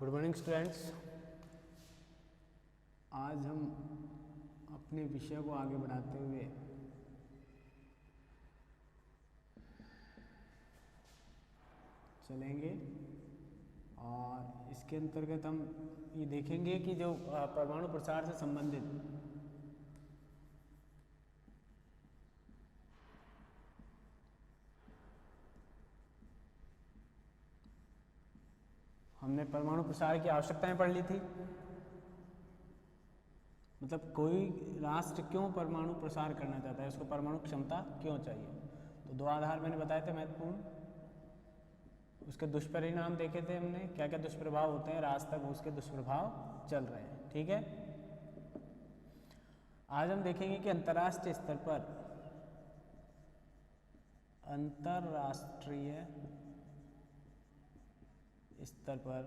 Good morning students. आज हम अपने विषय को आगे बढ़ाते हुए चलेंगे और इसके अंतर्गत हम ये देखेंगे कि जो परमाणु प्रसार से संबंधित हमने परमाणु प्रसार की आवश्यकताएं पढ़ ली थी। मतलब कोई राष्ट्र क्यों परमाणु प्रसार करना चाहता है, उसको परमाणु क्षमता क्यों चाहिए। तो दो आधार मैंने बताए थे महत्वपूर्ण। उसके दुष्परिणाम देखे थे हमने, क्या क्या दुष्प्रभाव होते हैं, राज तक उसके दुष्प्रभाव चल रहे हैं। ठीक है, आज हम देखेंगे कि अंतर्राष्ट्रीय स्तर पर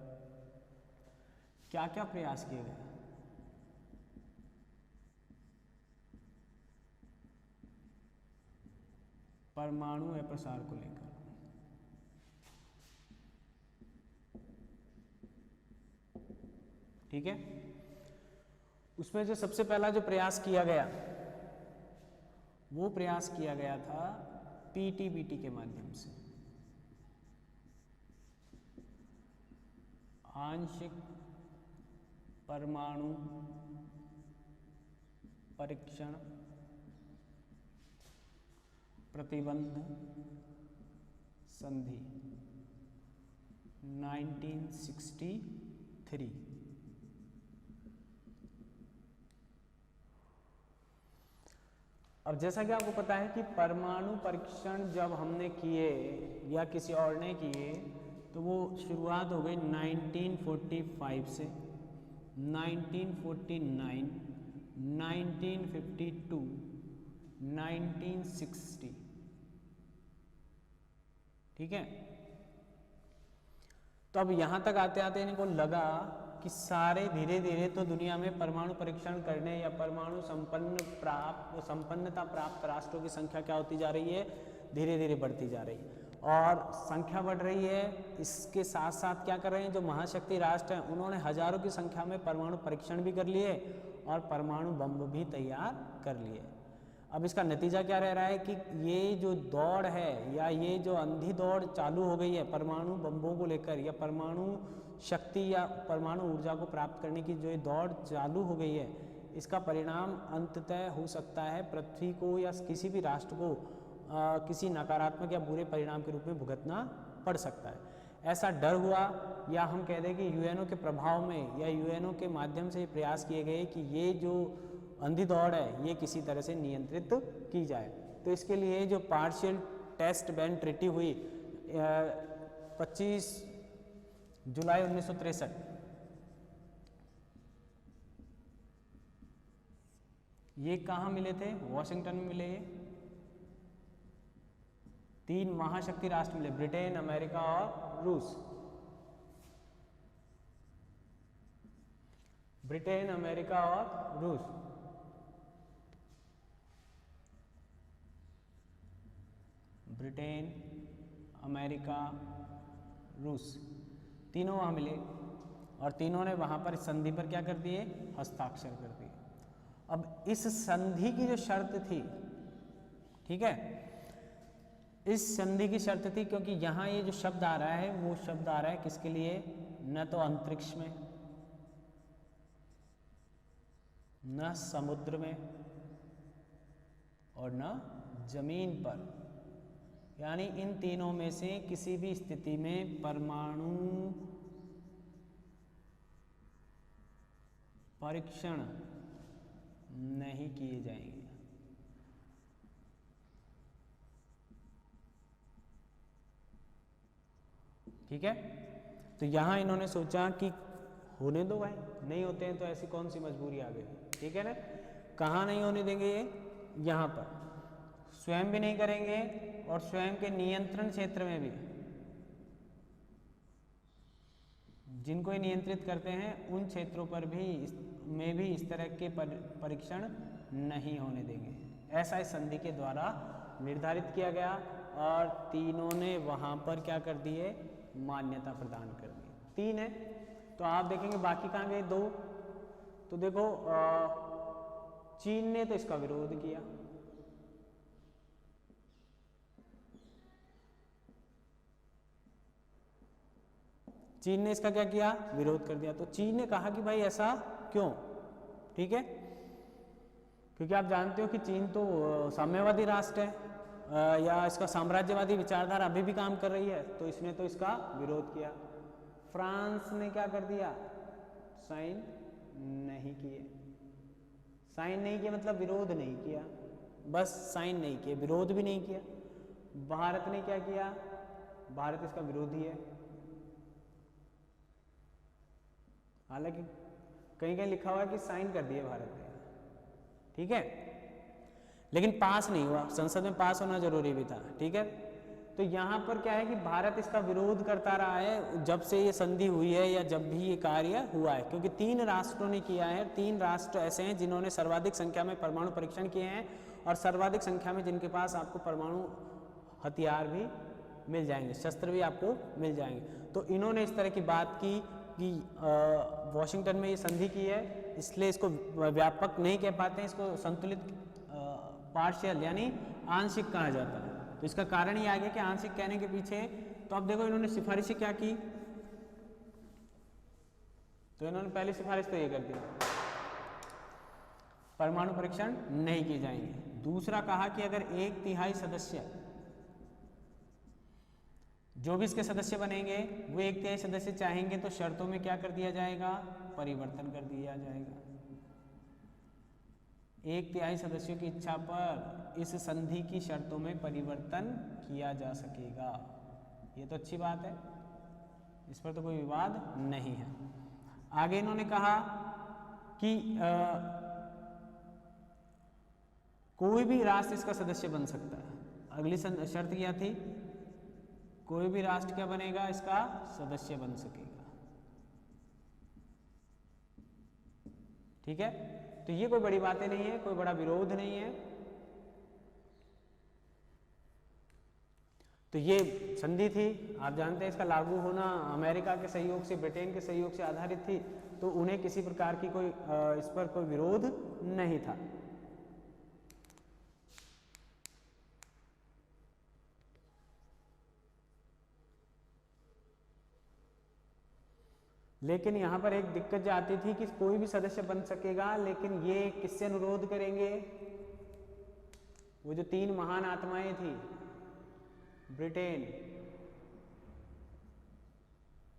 क्या क्या प्रयास किए गए। परमाणु प्रसार को लेकर ठीक है। उसमें जो सबसे पहला जो प्रयास किया गया वो प्रयास किया गया था पीटीबीटी के माध्यम से, आंशिक परमाणु परीक्षण प्रतिबंध संधि 1963। अब जैसा कि आपको पता है कि परमाणु परीक्षण जब हमने किए या किसी और ने किए तो वो शुरुआत हो गई 1945 से 1949, 1952, 1960। ठीक है, तो अब यहां तक आते आते इनको लगा कि सारे धीरे धीरे तो दुनिया में परमाणु परीक्षण करने या परमाणु संपन्नता प्राप्त राष्ट्रों की संख्या क्या होती जा रही है, धीरे धीरे बढ़ती जा रही है। और संख्या बढ़ रही है, इसके साथ साथ क्या कर रहे हैं, जो महाशक्ति राष्ट्र हैं उन्होंने हजारों की संख्या में परमाणु परीक्षण भी कर लिए और परमाणु बम भी तैयार कर लिए। अब इसका नतीजा क्या रह रहा है कि ये जो दौड़ है या ये जो अंधी दौड़ चालू हो गई है परमाणु बम्बों को लेकर या परमाणु शक्ति या परमाणु ऊर्जा को प्राप्त करने की जो ये दौड़ चालू हो गई है, इसका परिणाम अंततः हो सकता है पृथ्वी को या किसी भी राष्ट्र को किसी नकारात्मक या बुरे परिणाम के रूप में भुगतना पड़ सकता है। ऐसा डर हुआ, या हम कह दें कि यूएनओ के प्रभाव में या यूएनओ के माध्यम से प्रयास किए गए कि ये जो अंधी दौड़ है ये किसी तरह से नियंत्रित की जाए। तो इसके लिए जो पार्शियल टेस्ट बैन ट्रीटी हुई 25 जुलाई 1963, ये कहाँ मिले थे, वॉशिंगटन में मिले। ये 3 महाशक्ति राष्ट्र मिले, ब्रिटेन, अमेरिका और रूस। ब्रिटेन, अमेरिका और रूस। ब्रिटेन, अमेरिका, रूस, तीनों वहां मिले और तीनों ने वहां पर संधि पर क्या कर दिए, हस्ताक्षर कर दिए। अब इस संधि की जो शर्त थी, ठीक है, इस संधि की शर्त थी, क्योंकि यहां ये जो शब्द आ रहा है वो शब्द आ रहा है किसके लिए, न तो अंतरिक्ष में, न समुद्र में और न जमीन पर, यानी इन तीनों में से किसी भी स्थिति में परमाणु परीक्षण नहीं किए जाएंगे। ठीक है, तो यहां इन्होंने सोचा कि होने दो भाई, नहीं होते हैं तो ऐसी कौन सी मजबूरी आ गई। ठीक है ना, कहाँ नहीं होने देंगे ये, यहाँ पर स्वयं भी नहीं करेंगे और स्वयं के नियंत्रण क्षेत्र में भी, जिनको ये नियंत्रित करते हैं उन क्षेत्रों पर भी इस तरह के परीक्षण नहीं होने देंगे। ऐसा इस संधि के द्वारा निर्धारित किया गया और तीनों ने वहां पर क्या कर दिए, मान्यता प्रदान कर दी। 3 है, तो आप देखेंगे बाकी कहाँ गए 2। तो देखो चीन ने तो इसका विरोध किया, चीन ने इसका क्या किया, विरोध कर दिया। तो चीन ने कहा कि भाई ऐसा क्यों, ठीक है, क्योंकि आप जानते हो कि चीन तो साम्यवादी राष्ट्र है या इसका साम्राज्यवादी विचारधारा अभी भी काम कर रही है, तो इसने तो इसका विरोध किया। फ्रांस ने क्या कर दिया, साइन नहीं किए, साइन नहीं किया मतलब विरोध नहीं किया, बस साइन नहीं किए, विरोध भी नहीं किया। भारत ने क्या किया, भारत इसका विरोधी है, हालांकि कहीं कहीं लिखा हुआ है कि साइन कर दिए भारत ने, ठीक है, लेकिन पास नहीं हुआ, संसद में पास होना जरूरी भी था, ठीक है। तो यहाँ पर क्या है कि भारत इसका विरोध करता रहा है जब से ये संधि हुई है या जब भी ये कार्य हुआ है, क्योंकि 3 राष्ट्रों ने किया है। 3 राष्ट्र ऐसे हैं जिन्होंने सर्वाधिक संख्या में परमाणु परीक्षण किए हैं और सर्वाधिक संख्या में जिनके पास आपको परमाणु हथियार भी मिल जाएंगे, शस्त्र भी आपको मिल जाएंगे। तो इन्होंने इस तरह की बात की कि वॉशिंगटन में ये संधि की है, इसलिए इसको व्यापक नहीं कह पाते हैं, इसको संतुलित पार्शियल यानी आंशिक कहा जाता है। तो इसका कारण ये आ गया कि आंशिक कहने के पीछे, तो अब देखो इन्होंने सिफारिशें क्या की, तो इन्होंने पहली सिफारिश तो ये कर दी, परमाणु परीक्षण नहीं किए जाएंगे। दूसरा कहा कि अगर 1/3 सदस्य, जो भी इसके सदस्य बनेंगे वो 1/3 सदस्य चाहेंगे तो शर्तों में क्या कर दिया जाएगा, परिवर्तन कर दिया जाएगा। 1/3 सदस्यों की इच्छा पर इस संधि की शर्तों में परिवर्तन किया जा सकेगा। ये तो अच्छी बात है, इस पर तो कोई विवाद नहीं है। आगे इन्होंने कहा कि कोई भी राष्ट्र इसका सदस्य बन सकता है। अगली शर्त क्या थी, कोई भी राष्ट्र क्या बनेगा, इसका सदस्य बन सकेगा, ठीक है। तो ये कोई बड़ी बातें नहीं है, कोई बड़ा विरोध नहीं है। तो ये संधि थी, आप जानते हैं इसका लागू होना अमेरिका के सहयोग से, ब्रिटेन के सहयोग से आधारित थी, तो उन्हें किसी प्रकार की कोई इस पर कोई विरोध नहीं था। लेकिन यहाँ पर एक दिक्कत जो आती थी कि कोई भी सदस्य बन सकेगा, लेकिन ये किससे अनुरोध करेंगे, वो जो 3 महान आत्माएं थी, ब्रिटेन,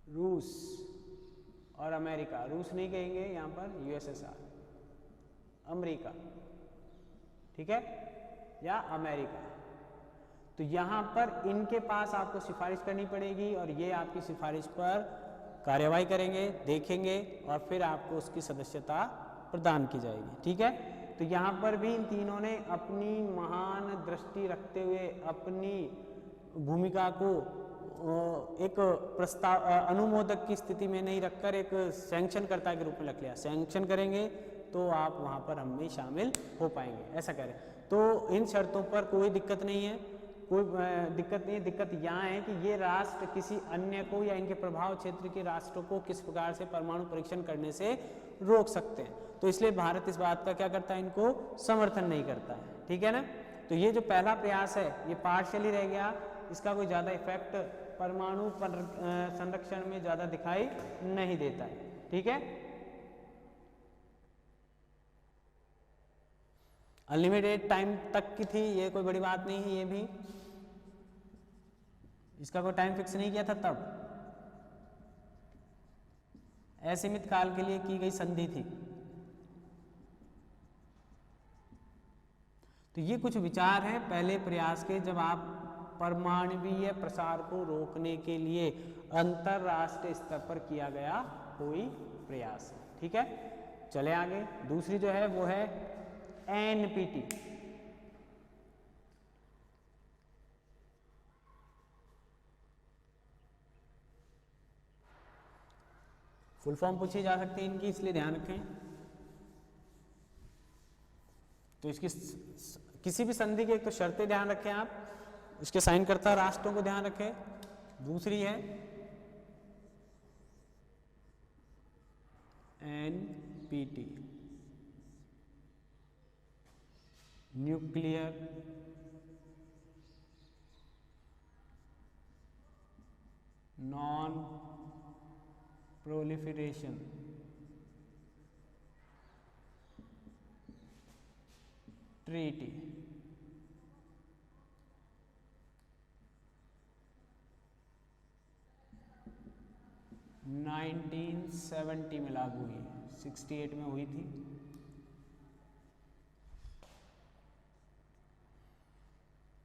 रूस और अमेरिका, रूस नहीं कहेंगे यहाँ पर, यूएसएसआर, अमेरिका, ठीक है, या अमेरिका। तो यहाँ पर इनके पास आपको सिफारिश करनी पड़ेगी और ये आपकी सिफारिश पर कार्यवाही करेंगे, देखेंगे और फिर आपको उसकी सदस्यता प्रदान की जाएगी, ठीक है। तो यहाँ पर भी इन तीनों ने अपनी महान दृष्टि रखते हुए अपनी भूमिका को एक प्रस्ताव अनुमोदक की स्थिति में नहीं रखकर एक सैंक्शनकर्ता के रूप में रख लिया। सैंक्शन करेंगे तो आप वहाँ पर हम भी शामिल हो पाएंगे, ऐसा करें। तो इन शर्तों पर कोई दिक्कत नहीं है, कोई दिक्कत नहीं है। दिक्कत यहाँ है कि ये राष्ट्र किसी अन्य को या इनके प्रभाव क्षेत्र के राष्ट्रों को किस प्रकार से परमाणु परीक्षण करने से रोक सकते हैं। तो इसलिए भारत इस बात का क्या करता है, इनको समर्थन नहीं करता है, ठीक है ना। तो ये जो पहला प्रयास है ये पार्शियली रह गया, इसका कोई ज़्यादा इफेक्ट परमाणु संरक्षण में ज़्यादा दिखाई नहीं देता है, ठीक है। अनलिमिटेड टाइम तक की थी, ये कोई बड़ी बात नहीं है, ये भी इसका कोई टाइम फिक्स नहीं किया था तब, असीमित काल के लिए की गई संधि थी। तो ये कुछ विचार हैं पहले प्रयास के, जब आप परमाणुवीय प्रसार को रोकने के लिए अंतरराष्ट्रीय स्तर पर किया गया कोई प्रयास, ठीक है। चले आगे, दूसरी जो है वो है एनपीटी। फुल फॉर्म पूछी जा सकती है इनकी, इसलिए ध्यान रखें। तो इसकी किसी भी संधि की एक तो शर्तें ध्यान रखें आप, इसके साइन करता राष्ट्रों को ध्यान रखें। दूसरी है NPT, nuclear non proliferation treaty. 1970 में लागू हुई, 68 में हुई थी।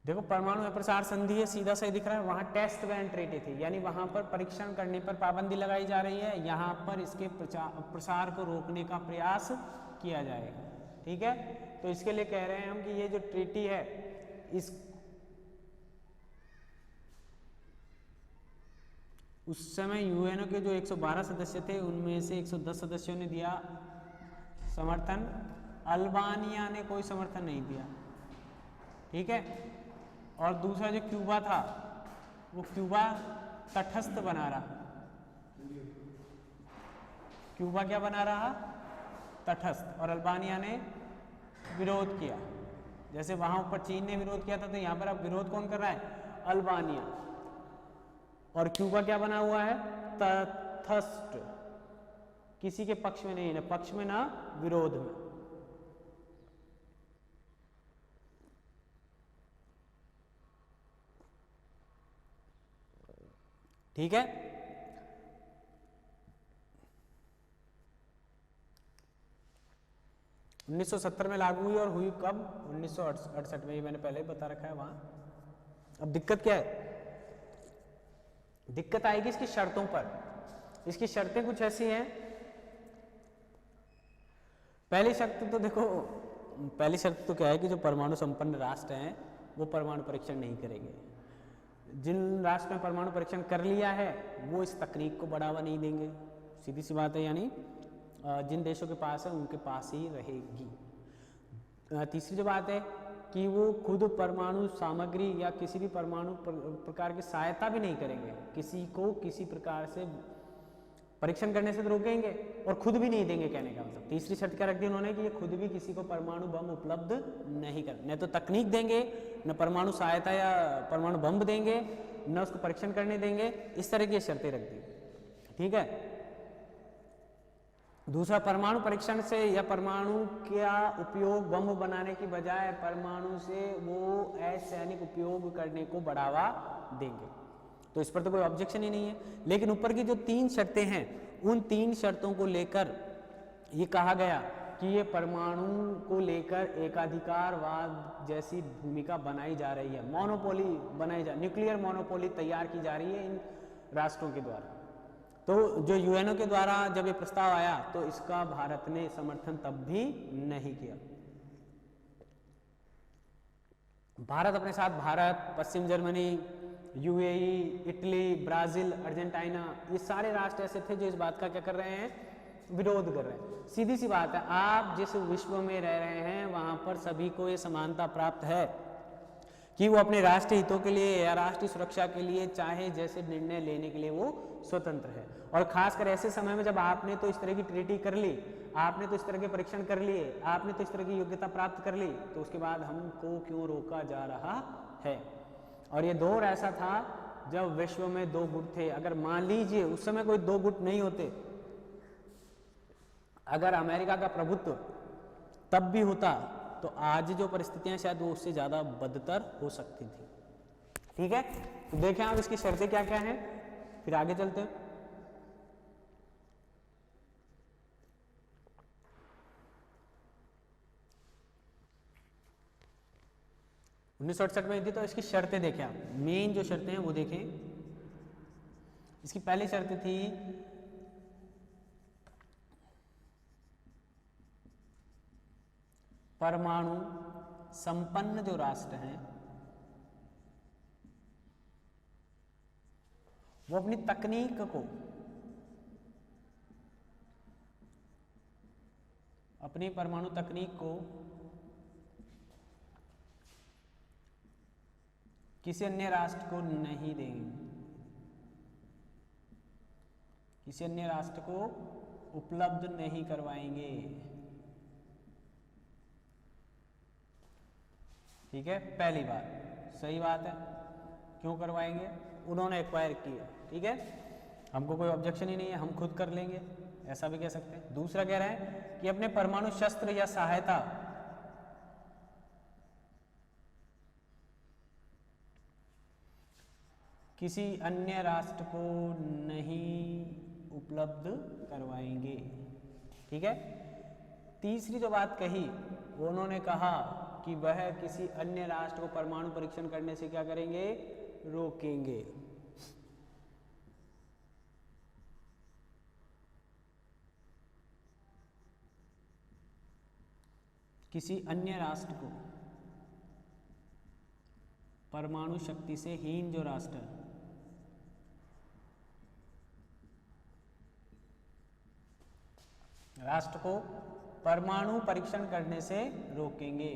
देखो परमाणु अप्रसार संधि है, सीधा सही दिख रहा है, वहां टेस्ट बैन ट्रीटी थी, यानी वहां पर परीक्षण करने पर पाबंदी लगाई जा रही है, यहां पर इसके प्रसार को रोकने का प्रयास किया जाएगा। ठीक है, तो इसके लिए कह रहे हैं हम कि ये जो ट्रीटी है इस उस समय यूएनओ के जो 112 सदस्य थे उनमें से 110 सदस्यों ने दिया समर्थन, अल्बानिया ने कोई समर्थन नहीं दिया। ठीक है, और दूसरा जो क्यूबा था वो क्यूबा तटस्थ बना रहा। क्यूबा क्या बना रहा? तटस्थ। और अल्बानिया ने विरोध किया। जैसे वहां ऊपर चीन ने विरोध किया था, तो यहां पर अब विरोध कौन कर रहा है? अल्बानिया। और क्यूबा क्या बना हुआ है? तटस्थ, किसी के पक्ष में नहीं, ना पक्ष में ना विरोध में। ठीक है, उन्नीस 1970 में लागू हुई, और हुई कब? 1968 में, ये मैंने पहले ही बता रखा है वहां। अब दिक्कत क्या है? दिक्कत आएगी इसकी शर्तों पर। इसकी शर्तें कुछ ऐसी हैं। पहली शर्त तो देखो, पहली शर्त तो क्या है कि जो परमाणु संपन्न राष्ट्र हैं वो परमाणु परीक्षण नहीं करेंगे। जिन राष्ट्र ने परमाणु परीक्षण कर लिया है वो इस तकनीक को बढ़ावा नहीं देंगे, सीधी सी बात है, यानी जिन देशों के पास है उनके पास ही रहेगी। तीसरी जो बात है कि वो खुद परमाणु सामग्री या किसी भी परमाणु प्रकार की सहायता भी नहीं करेंगे, किसी को किसी प्रकार से परीक्षण करने से तो रोकेंगे और खुद भी नहीं देंगे, कहने का मतलब। तीसरी शर्त क्या रख दी उन्होंने कि ये खुद भी किसी को परमाणु बम उपलब्ध नहीं कर, न तो तकनीक देंगे, न परमाणु सहायता या परमाणु बम देंगे, न उसको परीक्षण करने देंगे। इस तरह की शर्तें रख दी। ठीक है, दूसरा, परमाणु परीक्षण से या परमाणु का उपयोग बम बनाने की बजाय परमाणु से वो असैनिक उपयोग करने को बढ़ावा देंगे। तो इस पर तो कोई ऑब्जेक्शन ही नहीं है। लेकिन ऊपर की जो 3 शर्तें हैं, उन 3 शर्तों को लेकर ये कहा गया कि ये परमाणु को लेकर एकाधिकारवाद जैसी भूमिका बनाई जा रही है, मोनोपोली बनाई जा, न्यूक्लियर मोनोपोली तैयार की जा रही है इन राष्ट्रों के द्वारा। तो जो यूएनओ के द्वारा जब ये प्रस्ताव आया तो इसका भारत ने समर्थन तब भी नहीं किया। भारत अपने साथ, भारत, पश्चिम Germany, UAE, Italy, Brazil, Argentina, ये सारे राष्ट्र ऐसे थे जो इस बात का क्या कर रहे हैं? विरोध कर रहे हैं। सीधी सी बात है, आप जिस विश्व में रह रहे हैं वहां पर सभी को ये समानता प्राप्त है कि वो अपने राष्ट्रीय हितों के लिए या राष्ट्रीय सुरक्षा के लिए चाहे जैसे निर्णय लेने के लिए वो स्वतंत्र है। और खासकर ऐसे समय में जब आपने तो इस तरह की ट्रीटी कर ली, आपने तो इस तरह के परीक्षण कर लिए, आपने तो इस तरह की योग्यता प्राप्त कर ली, तो उसके बाद हमको क्यों रोका जा रहा है? और ये दौर ऐसा था जब विश्व में 2 गुट थे। अगर मान लीजिए उस समय कोई 2 गुट नहीं होते, अगर अमेरिका का प्रभुत्व तब भी होता तो आज जो परिस्थितियां शायद वो उससे ज्यादा बदतर हो सकती थी। ठीक है, तो देखें आप इसकी शर्तें क्या क्या हैं, फिर आगे चलते हैं। उन्नीस 1968 में थी, तो इसकी शर्तें देखें आप, मेन जो शर्तें हैं वो देखें। इसकी पहली शर्त थी परमाणु संपन्न जो राष्ट्र हैं वो अपनी तकनीक को, अपनी परमाणु तकनीक को किसी अन्य राष्ट्र को नहीं देंगे, किसी अन्य राष्ट्र को उपलब्ध नहीं करवाएंगे। ठीक है, पहली बात सही बात है, क्यों करवाएंगे, उन्होंने एक्वायर किया, ठीक है, हमको कोई ऑब्जेक्शन ही नहीं है, हम खुद कर लेंगे, ऐसा भी कह सकते हैं। दूसरा कह रहे हैं कि अपने परमाणु शस्त्र या सहायता किसी अन्य राष्ट्र को नहीं उपलब्ध करवाएंगे। ठीक है, तीसरी जो बात कही उन्होंने कहा कि वह किसी अन्य राष्ट्र को परमाणु परीक्षण करने से क्या करेंगे, रोकेंगे। किसी अन्य राष्ट्र को, परमाणु शक्ति से हीन जो राष्ट्र है, राष्ट्र को परमाणु परीक्षण करने से रोकेंगे।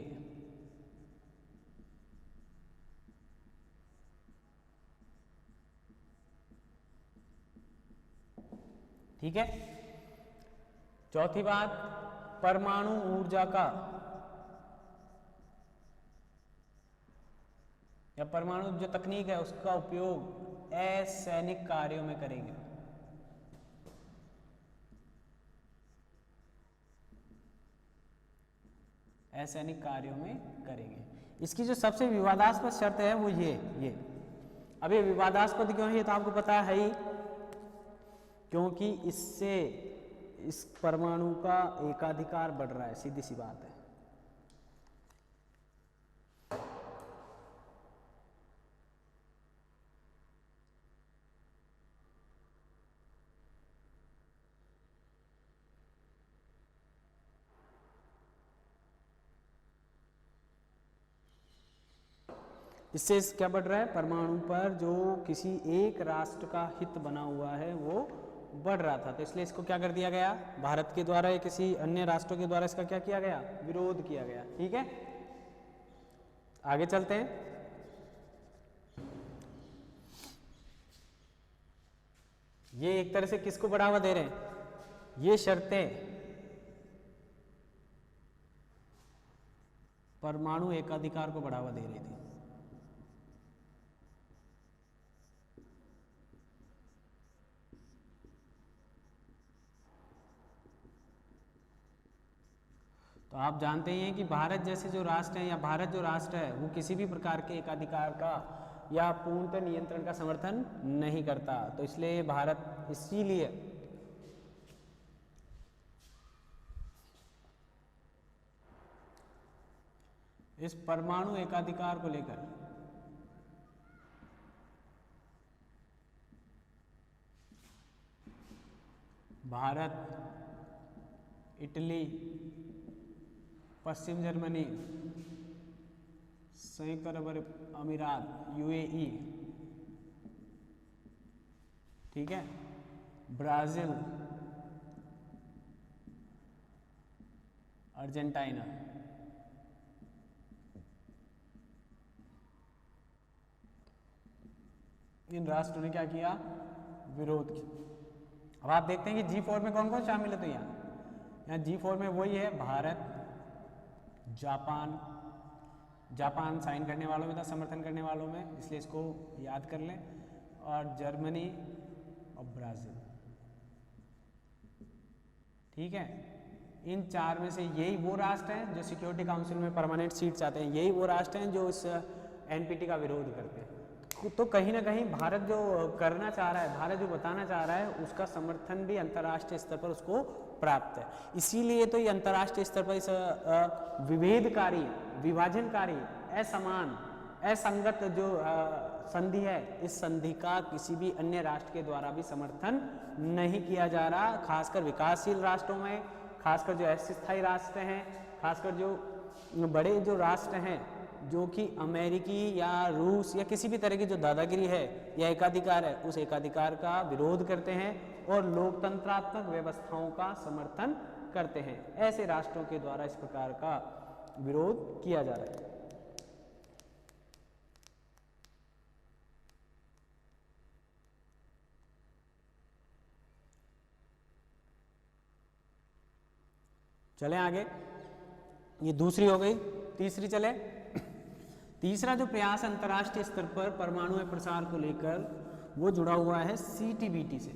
ठीक है, चौथी बात, परमाणु ऊर्जा का या परमाणु जो तकनीक है उसका उपयोग असैनिक कार्यों में करेंगे। असैनिक कार्यों में करेंगे। इसकी जो सबसे विवादास्पद शर्त है वो ये अब ये विवादास्पद क्यों है, ये तो आपको पता है ही, क्योंकि इससे इस परमाणु का एकाधिकार बढ़ रहा है, सीधी सी बात है। इससे क्या बढ़ रहा है, परमाणु पर जो किसी एक राष्ट्र का हित बना हुआ है वो बढ़ रहा था, तो इसलिए इसको क्या कर दिया गया, भारत के द्वारा या किसी अन्य राष्ट्रों के द्वारा इसका क्या किया गया, विरोध किया गया। ठीक है, आगे चलते हैं। ये एक तरह से किसको बढ़ावा दे रहे हैं, ये शर्तें परमाणु एकाधिकार को बढ़ावा दे रही थी। तो आप जानते ही हैं कि भारत जैसे जो राष्ट्र हैं या भारत जो राष्ट्र है वो किसी भी प्रकार के एकाधिकार का या पूर्णतः नियंत्रण का समर्थन नहीं करता, तो इसलिए भारत इसीलिए इस परमाणु एकाधिकार को लेकर भारत, इटली, पश्चिम जर्मनी, संयुक्त अरब अमीरात यूएई, ठीक है, ब्राजील, अर्जेंटीना, इन राष्ट्रों ने क्या किया, विरोध किया। अब आप देखते हैं कि G4 में कौन कौन शामिल है, तो यहाँ G4 में वही है, भारत, जापान साइन करने वालों में था, समर्थन करने वालों में, इसलिए इसको याद कर लें, और जर्मनी और ब्राजील। ठीक है, इन चार में से यही वो राष्ट्र हैं जो सिक्योरिटी काउंसिल में परमानेंट सीट चाहते हैं, यही वो राष्ट्र हैं जो इस एनपीटी का विरोध करते हैं। तो कहीं ना कहीं भारत जो करना चाह रहा है, भारत जो बताना चाह रहा है, उसका समर्थन भी अंतर्राष्ट्रीय स्तर पर उसको प्राप्त है। इसीलिए तो ये अंतर्राष्ट्रीय स्तर पर इस विभेदकारी, विभाजनकारी, असमान, असंगत जो संधि है, इस संधि का किसी भी अन्य राष्ट्र के द्वारा भी समर्थन नहीं किया जा रहा, खासकर विकासशील राष्ट्रों में, खासकर जो अस्थायी राष्ट्र हैं, खासकर जो बड़े जो राष्ट्र हैं जो कि अमेरिकी या रूस या किसी भी तरह की जो दादागिरी है या एकाधिकार है, उस एकाधिकार का विरोध करते हैं और लोकतंत्रात्मक व्यवस्थाओं का समर्थन करते हैं। ऐसे राष्ट्रों के द्वारा इस प्रकार का विरोध किया जा रहा है। चले आगे, ये दूसरी हो गई। तीसरी चले, तीसरा जो प्रयास अंतर्राष्ट्रीय स्तर पर परमाणु में प्रसार को लेकर वो जुड़ा हुआ है CTBT से।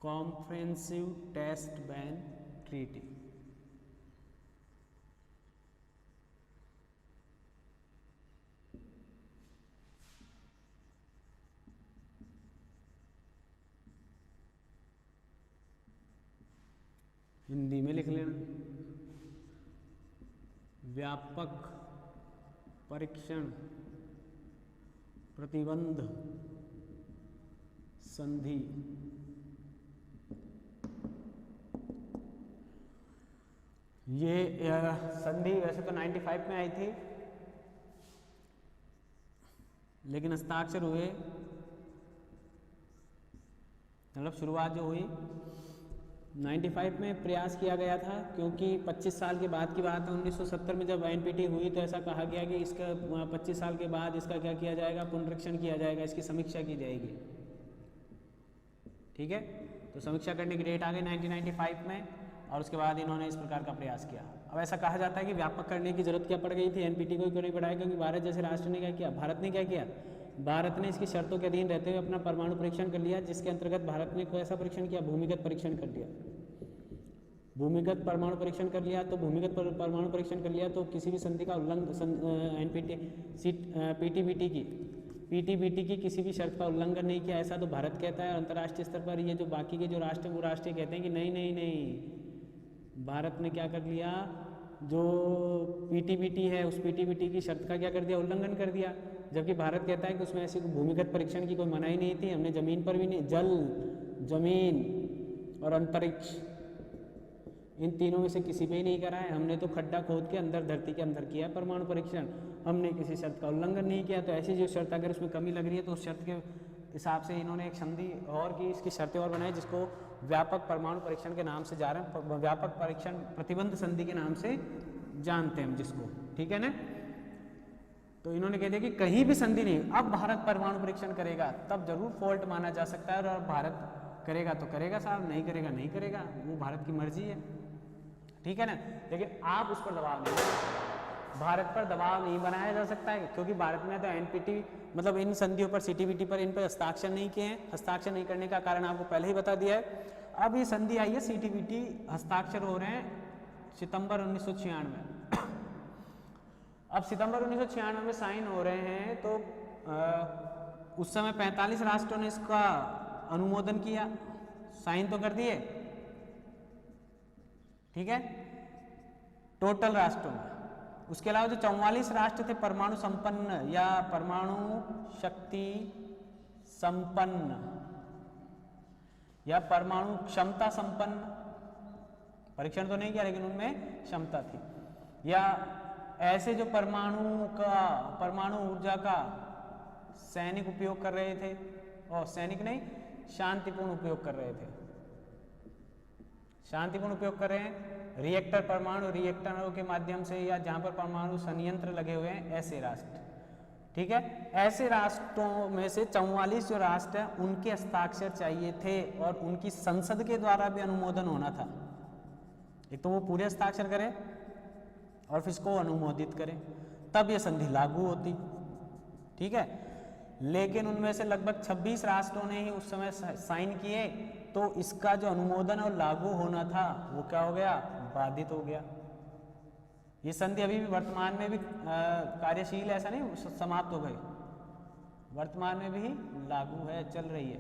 Comprehensive test ban treaty. Hindi में लिख लेना, व्यापक परीक्षण प्रतिबंध संधि। ये संधि वैसे तो 95 में आई थी, लेकिन हस्ताक्षर हुए, मतलब शुरुआत जो हुई 95 में प्रयास किया गया था, क्योंकि 25 साल के बाद की बात है। 1970 में जब NPT हुई तो ऐसा कहा गया कि इसका 25 साल के बाद इसका क्या किया जाएगा, पुनरीक्षण किया जाएगा, इसकी समीक्षा की जाएगी। ठीक है, तो समीक्षा करने की डेट आ गई 1995 में, और उसके बाद इन्होंने इस प्रकार का प्रयास किया। अब ऐसा कहा जाता है कि व्यापक करने की जरूरत क्या पड़ गई थी, NPT को क्यों नहीं बढ़ाया, क्योंकि भारत जैसे राष्ट्र ने क्या किया, भारत ने क्या किया, भारत ने इसकी शर्तों के अधीन रहते हुए अपना परमाणु परीक्षण कर लिया, जिसके अंतर्गत भारत ने कैसा परीक्षण किया, भूमिगत परीक्षण कर लिया। भूमिगत परमाणु परीक्षण कर लिया, तो भूमिगत परमाणु परीक्षण कर लिया तो किसी भी संधि का उल्लंघन PTBT की किसी भी शर्त का उल्लंघन नहीं किया, ऐसा तो भारत कहता है। अंतर्राष्ट्रीय स्तर पर ये जो बाकी के जो राष्ट्र वो राष्ट्र कहते हैं कि नहीं नहीं नहीं, भारत ने क्या कर लिया, जो PTBT है उस PTBT की शर्त का क्या कर दिया, उल्लंघन कर दिया। जबकि भारत कहता है कि उसमें ऐसी भूमिगत परीक्षण की कोई मनाही नहीं थी, हमने जमीन पर भी नहीं, जल, जमीन और अंतरिक्ष, इन तीनों में से किसी पे ही नहीं करा है। हमने तो खड्डा खोद के अंदर, धरती के अंदर किया परमाणु परीक्षण, हमने किसी शर्त का उल्लंघन नहीं किया। तो ऐसी जो शर्त अगर उसमें कमी लग रही है तो उस शर्त के हिसाब से इन्होंने एक संधि और की, इसकी शर्तें और बनाई, जिसको व्यापक परमाणु परीक्षण के नाम से जा रहे हैं, व्यापक परीक्षण प्रतिबंध संधि के नाम से जानते हैं हम जिसको। ठीक है ना, तो इन्होंने कह दिया कि कहीं भी संधि नहीं, अब भारत परमाणु परीक्षण करेगा तब जरूर फॉल्ट माना जा सकता है, और भारत करेगा तो करेगा साहब, नहीं करेगा नहीं करेगा, वो भारत की मर्जी है। ठीक है ना, लेकिन आप उस पर दबाव नहीं, भारत पर दबाव नहीं बनाया जा सकता है, क्योंकि भारत ने तो NPT मतलब इन संधियों पर, CTBT पर, इन पर हस्ताक्षर नहीं किए हैं। हस्ताक्षर नहीं करने का कारण आपको पहले ही बता दिया है। अब ये संधि आई है CTBT, हस्ताक्षर हो रहे हैं सितंबर 1996 में। अब सितंबर 1996 में साइन हो रहे हैं, तो उस समय 45 राष्ट्रों ने इसका अनुमोदन किया, साइन तो कर दिए। ठीक है, टोटल राष्ट्रों में। उसके अलावा जो 44 राष्ट्र थे परमाणु संपन्न या परमाणु शक्ति संपन्न या परमाणु क्षमता संपन्न, परीक्षण तो नहीं किया लेकिन उनमें क्षमता थी, या ऐसे जो परमाणु ऊर्जा का सैनिक उपयोग कर रहे थे, और सैनिक नहीं, शांतिपूर्ण उपयोग कर रहे थे, शांतिपूर्ण उपयोग कर रहे हैं, रिएक्टर, परमाणु रिएक्टरों के माध्यम से, या जहां पर परमाणु संयंत्र लगे हुए हैं, ऐसे राष्ट्र। ठीक है, ऐसे राष्ट्रों में से 44 जो राष्ट्र हैं उनके हस्ताक्षर चाहिए थे, और उनकी संसद के द्वारा भी अनुमोदन होना था। एक तो वो पूरे हस्ताक्षर करें और फिर इसको अनुमोदित करें, तब ये संधि लागू होती। ठीक है, लेकिन उनमें से लगभग 26 राष्ट्रों ने ही उस समय साइन किए, तो इसका जो अनुमोदन और लागू होना था वो क्या हो गया, बाधित हो गया। ये संधि अभी भी वर्तमान में भी कार्यशील, ऐसा नहीं समाप्त हो गई, वर्तमान में भी लागू है, चल रही है।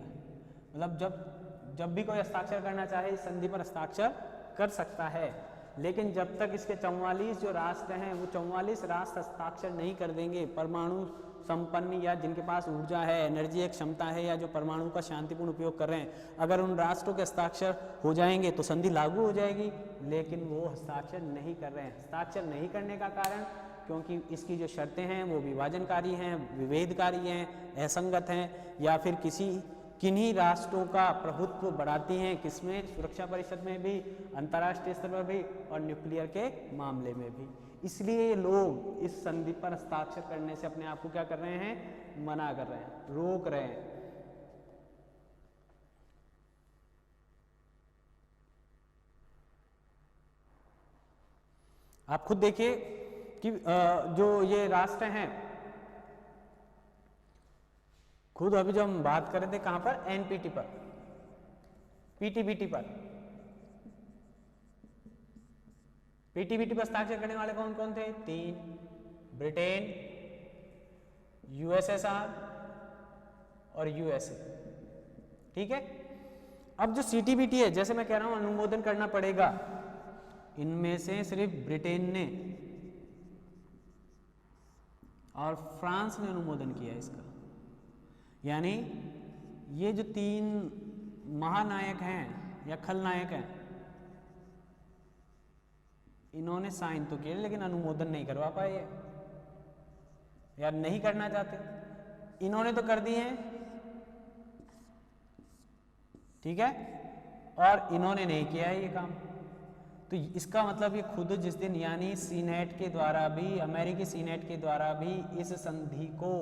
मतलब जब भी कोई हस्ताक्षर करना चाहे इस संधि पर हस्ताक्षर कर सकता है, लेकिन जब तक इसके 44 जो राष्ट्र हैं वो 44 राष्ट्र हस्ताक्षर नहीं कर देंगे, परमाणु संपन्न या जिनके पास ऊर्जा है, एनर्जी है, क्षमता है, या जो परमाणु का शांतिपूर्ण उपयोग कर रहे हैं, अगर उन राष्ट्रों के हस्ताक्षर हो जाएंगे तो संधि लागू हो जाएगी। लेकिन वो हस्ताक्षर नहीं कर रहे हैं। हस्ताक्षर नहीं करने का कारण, क्योंकि इसकी जो शर्तें हैं वो विभाजनकारी हैं, विभेदकारी हैं, असंगत हैं, या फिर किन्हीं राष्ट्रों का प्रभुत्व बढ़ाती हैं, किसमें, सुरक्षा परिषद में भी, अंतर्राष्ट्रीय स्तर पर भी और न्यूक्लियर के मामले में भी। इसलिए लोग इस संधि पर हस्ताक्षर करने से अपने आप को क्या कर रहे हैं, मना कर रहे हैं, रोक रहे हैं। आप खुद देखिए कि जो ये राष्ट्र हैं, खुद अभी जो हम बात कर रहे थे कहां पर, एनपीटी पर, पीटीबीटी पर, पीटीबीटी पर हस्ताक्षर करने वाले कौन कौन थे, 3, ब्रिटेन, यूएसएसआर और यूएसए। ठीक है। अब जो सीटीबीटी है, जैसे मैं कह रहा हूं अनुमोदन करना पड़ेगा, इनमें से सिर्फ ब्रिटेन ने और फ्रांस ने अनुमोदन किया इसका। यानी ये जो 3 महानायक हैं या खलनायक हैं, इन्होंने साइन तो किए लेकिन अनुमोदन नहीं करवा पाए, या नहीं करना चाहते। इन्होंने तो कर दिए हैं, ठीक है, और इन्होंने नहीं किया है ये काम। तो इसका मतलब ये खुद जिस दिन, यानी सीनेट के द्वारा भी, अमेरिकी सीनेट के द्वारा भी इस संधि को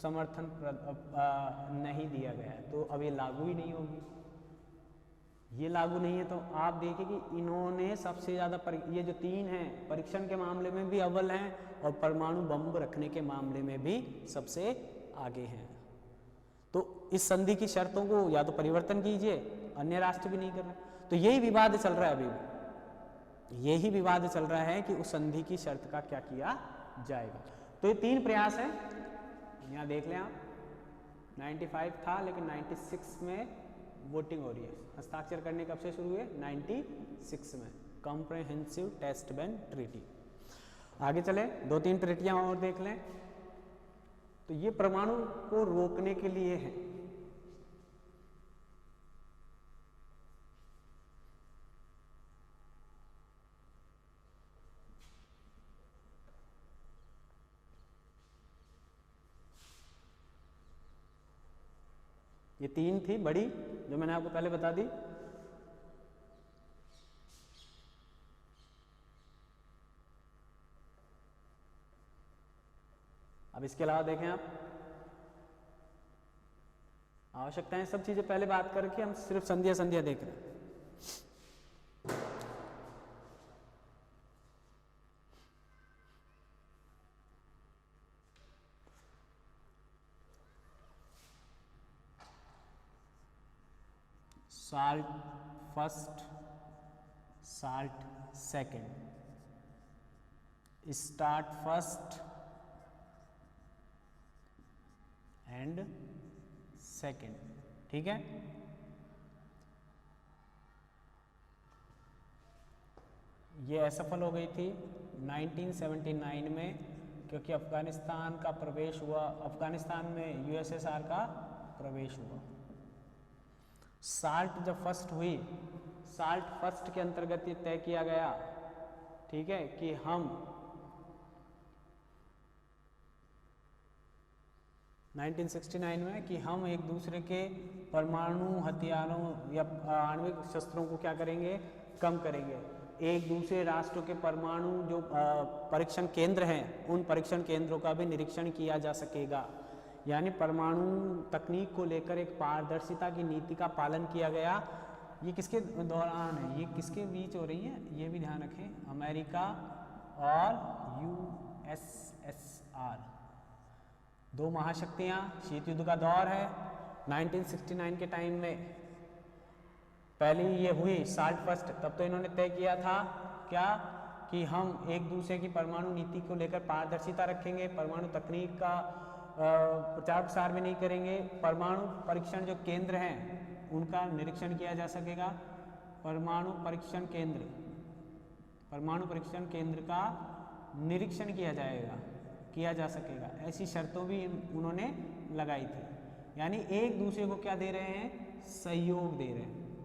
समर्थन नहीं दिया गया है, तो अब ये लागू ही नहीं होगी। ये लागू नहीं है तो आप देखिए कि इन्होंने सबसे ज़्यादा, ये जो 3 हैं, परीक्षण के मामले में भी अव्वल हैं और परमाणु बम रखने के मामले में भी सबसे आगे हैं। तो इस संधि की शर्तों को या तो परिवर्तन कीजिए, अन्य राष्ट्र भी नहीं कर रहे। तो यही विवाद चल रहा है अभी भी, यही विवाद चल रहा है कि उस संधि की शर्त का क्या किया जाएगा। तो ये 3 प्रयास हैं, यहाँ देख लें आप, 95 था लेकिन 96 में वोटिंग हो रही है। हस्ताक्षर करने कब से शुरू हुए, 96 में, कॉम्प्रिहेंसिव टेस्ट बैन ट्रीटी। आगे चले, 2-3 ट्रीटियां और देख लें। तो ये परमाणु को रोकने के लिए है। ये 3 थी बड़ी, जो मैंने आपको पहले बता दी। अब इसके अलावा देखें आप, आवश्यकताएं, सब चीजें पहले बात करके हम सिर्फ संधियां देख रहे हैं। Salt first, salt second, start first and second. ठीक है। ये असफल हो गई थी 1979 में, क्योंकि अफगानिस्तान का प्रवेश हुआ, अफगानिस्तान में यूएसएसआर का प्रवेश हुआ। साल्ट जब फर्स्ट हुई, साल्ट फर्स्ट के अंतर्गत ये तय किया गया, ठीक है, कि हम 1969 में कि हम एक दूसरे के परमाणु हथियारों या आणविक शस्त्रों को क्या करेंगे, कम करेंगे। एक दूसरे राष्ट्रों के परमाणु जो परीक्षण केंद्र हैं, उन परीक्षण केंद्रों का भी निरीक्षण किया जा सकेगा। यानी परमाणु तकनीक को लेकर एक पारदर्शिता की नीति का पालन किया गया। ये किसके दौरान है, ये किसके बीच हो रही है, ये भी ध्यान रखें, अमेरिका और यूएसएसआर, 2 महाशक्तियाँ। शीत युद्ध का दौर है। 1969 के टाइम में पहली ये हुई साल्ट फर्स्ट, तब तो इन्होंने तय किया था क्या, कि हम एक दूसरे की परमाणु नीति को लेकर पारदर्शिता रखेंगे, परमाणु तकनीक का प्रचार प्रसार भी नहीं करेंगे, परमाणु परीक्षण जो केंद्र हैं उनका निरीक्षण किया जा सकेगा, परमाणु परीक्षण केंद्र, परमाणु परीक्षण केंद्र का निरीक्षण किया जाएगा, किया जा सकेगा। ऐसी शर्तों भी उन्होंने लगाई थी। यानी एक दूसरे को क्या दे रहे हैं, सहयोग दे रहे हैं।